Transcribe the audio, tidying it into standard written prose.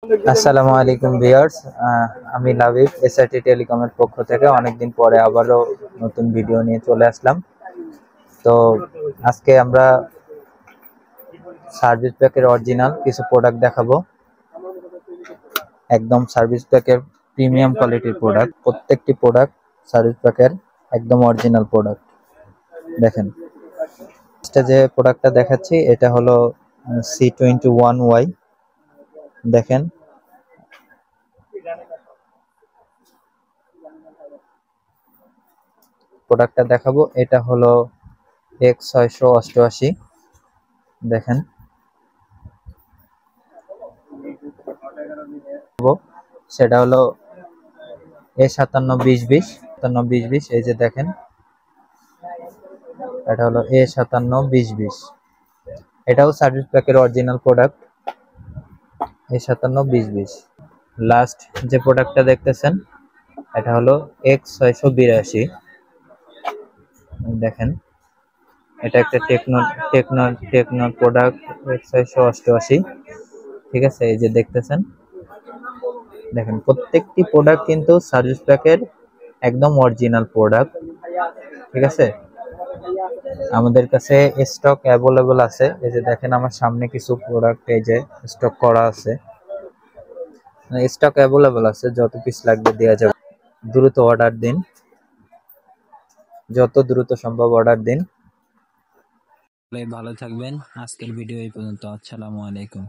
আসসালামু আলাইকুম ভিউয়ার্স, আমি লাবিব এসআরটি টেলিকমের পক্ষ থেকে অনেকদিন পরে আবারও নতুন ভিডিও নিয়ে চলে আসলাম। তো আজকে আমরা সার্ভিস প্যাকের অরিজিনাল কিছু প্রোডাক্ট দেখাবো। একদম সার্ভিস প্যাকের প্রিমিয়াম কোয়ালিটির প্রোডাক্ট, প্রত্যেকটি প্রোডাক্ট সার্ভিস প্যাকের একদম অরিজিনাল প্রোডাক্ট। দেখেন, যে প্রোডাক্টটা দেখাচ্ছি এটা হলো C21Y। দেখেন, প্রোডাক্টটা দেখাবো, এটা হলো X688। দেখেন, সেটা হলো A572020। এই যে দেখেন, এটা হলো A572020। এটাও সার্ভিস প্যাকের অরিজিনাল প্রোডাক্ট A572020। লাস্ট যে প্রোডাক্টটা দেখতেছেন এটা হলো X682। দেখেন, এটা একটা techno techno techno product X688। ঠিক আছে, এই যে দেখতেছেন, দেখেন প্রত্যেকটি প্রোডাক্ট কিন্তু সার্ভিস প্যাকের একদম অরিজিনাল প্রোডাক্ট। ঠিক আছে, আমাদের কাছে স্টক অ্যাভেলেবল আছে। এই যে দেখেন, আমার সামনে কিছু প্রোডাক্ট এই যে স্টক করা আছে, স্টক অ্যাভেলেবল আছে, যত পিস লাগবে দেওয়া যাবে। দ্রুত অর্ডার দিন, যত দ্রুত সম্ভব অর্ডার দিন। ভালো থাকবেন। আজকের ভিডিও এই পর্যন্ত। আসসালামু আলাইকুম।